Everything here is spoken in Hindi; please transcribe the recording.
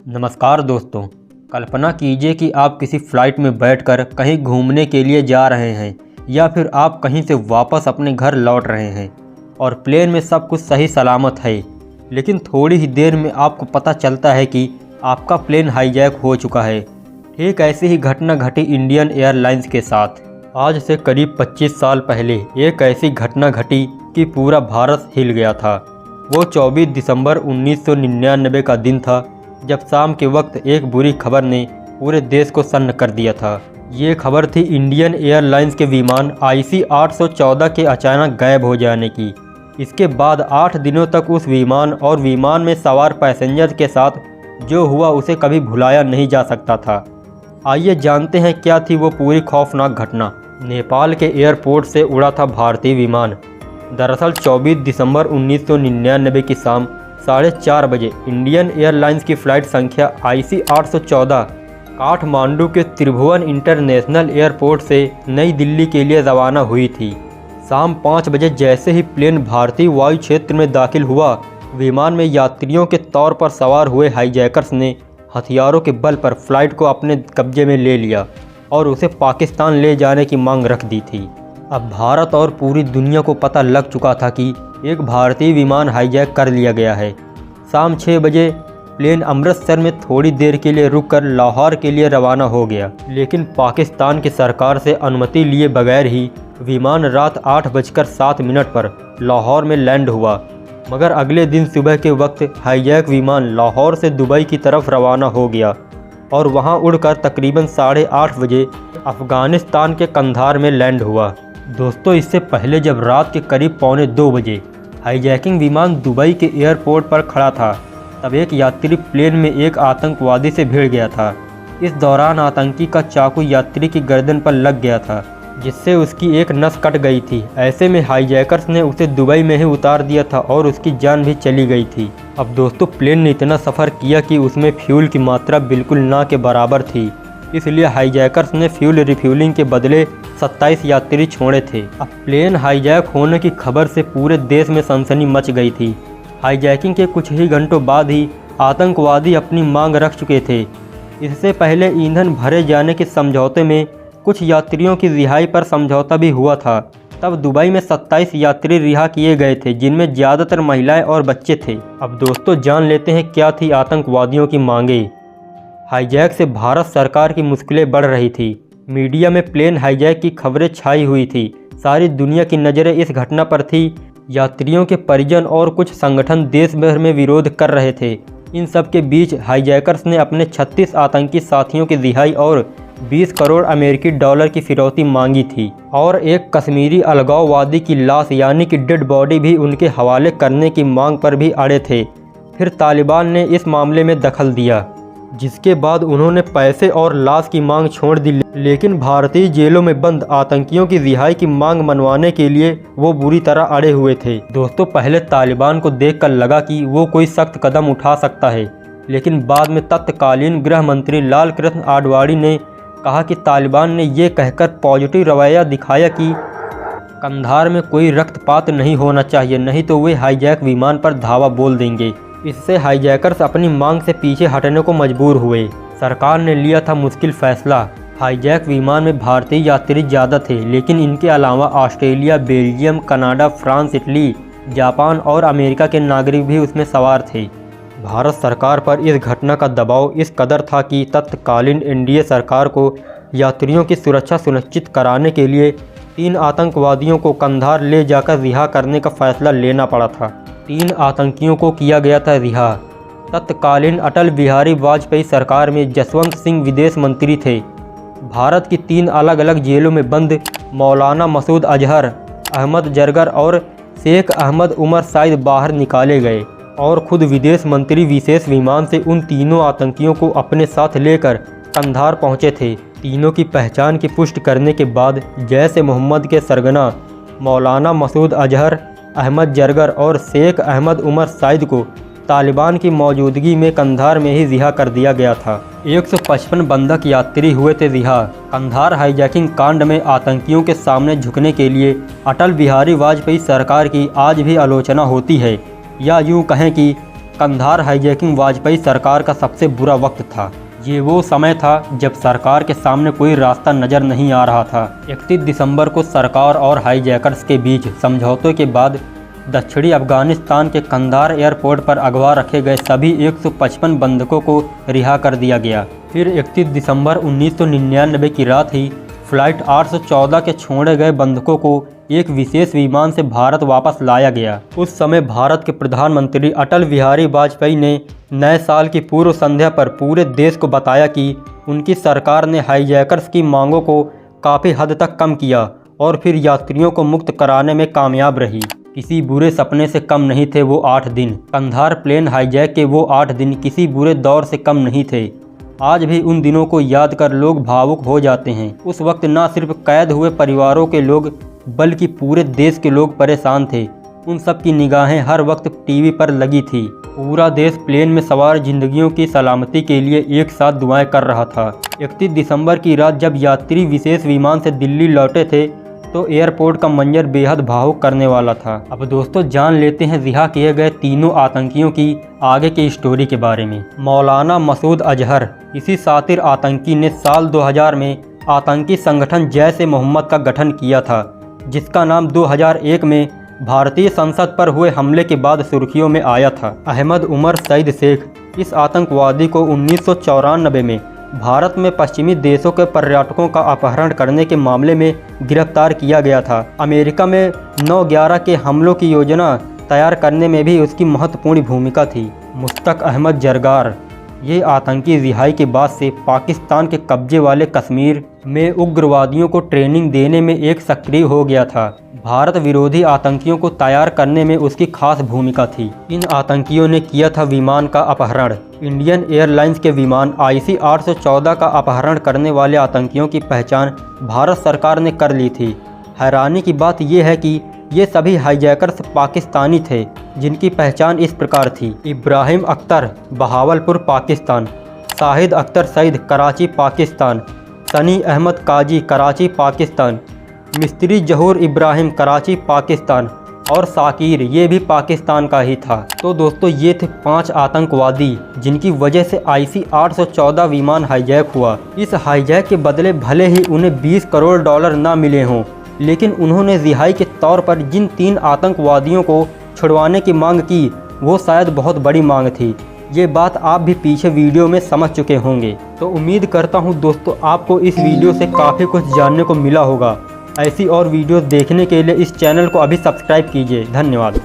नमस्कार दोस्तों। कल्पना कीजिए कि आप किसी फ़्लाइट में बैठकर कहीं घूमने के लिए जा रहे हैं या फिर आप कहीं से वापस अपने घर लौट रहे हैं और प्लेन में सब कुछ सही सलामत है, लेकिन थोड़ी ही देर में आपको पता चलता है कि आपका प्लेन हाईजैक हो चुका है। ठीक ऐसी ही घटना घटी इंडियन एयरलाइंस के साथ। आज से करीब 25 साल पहले एक ऐसी घटना घटी कि पूरा भारत हिल गया था। वो 24 दिसंबर 1999 का दिन था जब शाम के वक्त एक बुरी खबर ने पूरे देश को सन्न कर दिया था। ये खबर थी इंडियन एयरलाइंस के विमान IC 814 के अचानक गायब हो जाने की। इसके बाद 8 दिनों तक उस विमान और विमान में सवार पैसेंजर के साथ जो हुआ उसे कभी भुलाया नहीं जा सकता था। आइए जानते हैं क्या थी वो पूरी खौफनाक घटना। नेपाल के एयरपोर्ट से उड़ा था भारतीय विमान। दरअसल 24 दिसंबर 1999 की शाम 4:30 बजे इंडियन एयरलाइंस की फ़्लाइट संख्या IC 814 काठमांडू के त्रिभुवन इंटरनेशनल एयरपोर्ट से नई दिल्ली के लिए रवाना हुई थी। शाम 5 बजे जैसे ही प्लेन भारतीय वायु क्षेत्र में दाखिल हुआ, विमान में यात्रियों के तौर पर सवार हुए हाईजैकर्स ने हथियारों के बल पर फ़्लाइट को अपने कब्जे में ले लिया और उसे पाकिस्तान ले जाने की मांग रख दी थी। अब भारत और पूरी दुनिया को पता लग चुका था कि एक भारतीय विमान हाईजैक कर लिया गया है। शाम 6 बजे प्लेन अमृतसर में थोड़ी देर के लिए रुककर लाहौर के लिए रवाना हो गया, लेकिन पाकिस्तान की सरकार से अनुमति लिए बगैर ही विमान रात 8:07 पर लाहौर में लैंड हुआ। मगर अगले दिन सुबह के वक्त हाईजैक विमान लाहौर से दुबई की तरफ रवाना हो गया और वहां उड़कर तकरीबन 8:30 बजे अफ़गानिस्तान के कंधार में लैंड हुआ। दोस्तों, इससे पहले जब रात के करीब 1:45 बजे हाईजैकिंग विमान दुबई के एयरपोर्ट पर खड़ा था, तब एक यात्री प्लेन में एक आतंकवादी से भिड़ गया था। इस दौरान आतंकी का चाकू यात्री की गर्दन पर लग गया था, जिससे उसकी एक नस कट गई थी। ऐसे में हाईजैकर्स ने उसे दुबई में ही उतार दिया था और उसकी जान भी चली गई थी। अब दोस्तों, प्लेन ने इतना सफ़र किया कि उसमें फ्यूल की मात्रा बिल्कुल ना के बराबर थी, इसलिए हाईजैकर्स ने फ्यूल रिफ्यूलिंग के बदले 27 यात्री छोड़े थे। अब प्लेन हाईजैक होने की खबर से पूरे देश में सनसनी मच गई थी। हाईजैकिंग के कुछ ही घंटों बाद ही आतंकवादी अपनी मांग रख चुके थे। इससे पहले ईंधन भरे जाने के समझौते में कुछ यात्रियों की रिहाई पर समझौता भी हुआ था। तब दुबई में 27 यात्री रिहा किए गए थे, जिनमें ज़्यादातर महिलाएं और बच्चे थे। अब दोस्तों, जान लेते हैं क्या थी आतंकवादियों की मांगें। हाईजैक से भारत सरकार की मुश्किलें बढ़ रही थी। मीडिया में प्लेन हाईजैक की खबरें छाई हुई थी। सारी दुनिया की नज़रें इस घटना पर थी। यात्रियों के परिजन और कुछ संगठन देश भर में विरोध कर रहे थे। इन सब के बीच हाईजैकर्स ने अपने 36 आतंकी साथियों की रिहाई और 20 करोड़ अमेरिकी डॉलर की फिरौती मांगी थी और एक कश्मीरी अलगाववादी की लाश यानी कि डेड बॉडी भी उनके हवाले करने की मांग पर भी अड़े थे। फिर तालिबान ने इस मामले में दखल दिया, जिसके बाद उन्होंने पैसे और लाश की मांग छोड़ दी। लेकिन भारतीय जेलों में बंद आतंकियों की रिहाई की मांग मनवाने के लिए वो बुरी तरह अड़े हुए थे। दोस्तों, पहले तालिबान को देखकर लगा कि वो कोई सख्त कदम उठा सकता है, लेकिन बाद में तत्कालीन गृह मंत्री लाल कृष्ण आडवाणी ने कहा कि तालिबान ने ये कहकर पॉजिटिव रवैया दिखाया कि कंधार में कोई रक्तपात नहीं होना चाहिए, नहीं तो वे हाईजैक विमान पर धावा बोल देंगे। इससे हाईजैकर्स अपनी मांग से पीछे हटने को मजबूर हुए। सरकार ने लिया था मुश्किल फैसला। हाईजैक विमान में भारतीय यात्री ज़्यादा थे, लेकिन इनके अलावा Australia, Belgium, Canada, France, Italy, Japan और अमेरिका के नागरिक भी उसमें सवार थे। भारत सरकार पर इस घटना का दबाव इस कदर था कि तत्कालीन NDA सरकार को यात्रियों की सुरक्षा सुनिश्चित कराने के लिए 3 आतंकवादियों को कंधार ले जाकर रिहा करने का फैसला लेना पड़ा था। 3 आतंकियों को किया गया था रिहा। तत्कालीन अटल बिहारी वाजपेयी सरकार में जसवंत सिंह विदेश मंत्री थे। भारत की 3 अलग अलग जेलों में बंद मौलाना मसूद अजहर, अहमद जरगर और शेख अहमद उमर साइद बाहर निकाले गए और खुद विदेश मंत्री विशेष विमान से उन तीनों आतंकियों को अपने साथ लेकर कंधार पहुंचे थे। तीनों की पहचान की पुष्टि करने के बाद जैश-ए-मोहम्मद के सरगना मौलाना मसूद अजहर, अहमद जरगर और शेख अहमद उमर साइद को तालिबान की मौजूदगी में कंधार में ही रिहा कर दिया गया था। 155 बंधक यात्री हुए थे रिहा। कंधार हाईजैकिंग कांड में आतंकियों के सामने झुकने के लिए अटल बिहारी वाजपेयी सरकार की आज भी आलोचना होती है, या यूँ कहें कि कंधार हाईजैकिंग वाजपेयी सरकार का सबसे बुरा वक्त था। ये वो समय था जब सरकार के सामने कोई रास्ता नज़र नहीं आ रहा था। 31 दिसंबर को सरकार और हाईजैकर्स के बीच समझौते के बाद दक्षिणी अफगानिस्तान के कंधार एयरपोर्ट पर अगवा रखे गए सभी 155 बंधकों को रिहा कर दिया गया। फिर 31 दिसंबर 1999 की रात ही फ्लाइट 814 के छोड़े गए बंधकों को एक विशेष विमान से भारत वापस लाया गया। उस समय भारत के प्रधानमंत्री अटल बिहारी वाजपेयी ने नए साल की पूर्व संध्या पर पूरे देश को बताया कि उनकी सरकार ने हाईजैकर्स की मांगों को काफ़ी हद तक कम किया और फिर यात्रियों को मुक्त कराने में कामयाब रही। किसी बुरे सपने से कम नहीं थे वो 8 दिन। कंधार प्लेन हाईजैक के वो 8 दिन किसी बुरे दौर से कम नहीं थे। आज भी उन दिनों को याद कर लोग भावुक हो जाते हैं। उस वक्त न सिर्फ कैद हुए परिवारों के लोग बल्कि पूरे देश के लोग परेशान थे। उन सब की निगाहें हर वक्त टीवी पर लगी थी। पूरा देश प्लेन में सवार जिंदगियों की सलामती के लिए एक साथ दुआएं कर रहा था। 31 दिसंबर की रात जब यात्री विशेष विमान से दिल्ली लौटे थे तो एयरपोर्ट का मंजर बेहद भावुक करने वाला था। अब दोस्तों जान लेते हैं रिहा किए गए तीनों आतंकियों की आगे की स्टोरी के बारे में। मौलाना मसूद अजहर इसी शातिर आतंकी ने साल 2000 में आतंकी संगठन जैश-ए-मोहम्मद का गठन किया था, जिसका नाम 2001 में भारतीय संसद पर हुए हमले के बाद सुर्खियों में आया था। अहमद उमर सईद शेख इस आतंकवादी को 1994 में भारत में पश्चिमी देशों के पर्यटकों का अपहरण करने के मामले में गिरफ्तार किया गया था। अमेरिका में 9/11 के हमलों की योजना तैयार करने में भी उसकी महत्वपूर्ण भूमिका थी। मुश्तक अहमद जरगार ये आतंकी रिहाई के बाद से पाकिस्तान के कब्जे वाले कश्मीर में उग्रवादियों को ट्रेनिंग देने में एक सक्रिय हो गया था। भारत विरोधी आतंकियों को तैयार करने में उसकी खास भूमिका थी। इन आतंकियों ने किया था विमान का अपहरण। इंडियन एयरलाइंस के विमान IC 814 का अपहरण करने वाले आतंकियों की पहचान भारत सरकार ने कर ली थी। हैरानी की बात यह है कि ये सभी हाईजैकर्स पाकिस्तानी थे, जिनकी पहचान इस प्रकार थी: इब्राहिम अख्तर बहावलपुर पाकिस्तान, शाहिद अख्तर सईद कराची पाकिस्तान, सनी अहमद काजी कराची पाकिस्तान, मिस्त्री जहूर इब्राहिम कराची पाकिस्तान और साकिर ये भी पाकिस्तान का ही था। तो दोस्तों ये थे 5 आतंकवादी जिनकी वजह से IC 814 विमान हाईजैक हुआ। इस हाईजैक के बदले भले ही उन्हें 20 करोड़ डॉलर ना मिले हों, लेकिन उन्होंने रिहाई के तौर पर जिन 3 आतंकवादियों को छुड़वाने की मांग की वो शायद बहुत बड़ी मांग थी। ये बात आप भी पीछे वीडियो में समझ चुके होंगे। तो उम्मीद करता हूँ दोस्तों आपको इस वीडियो से काफ़ी कुछ जानने को मिला होगा। ऐसी और वीडियोस देखने के लिए इस चैनल को अभी सब्सक्राइब कीजिए। धन्यवाद।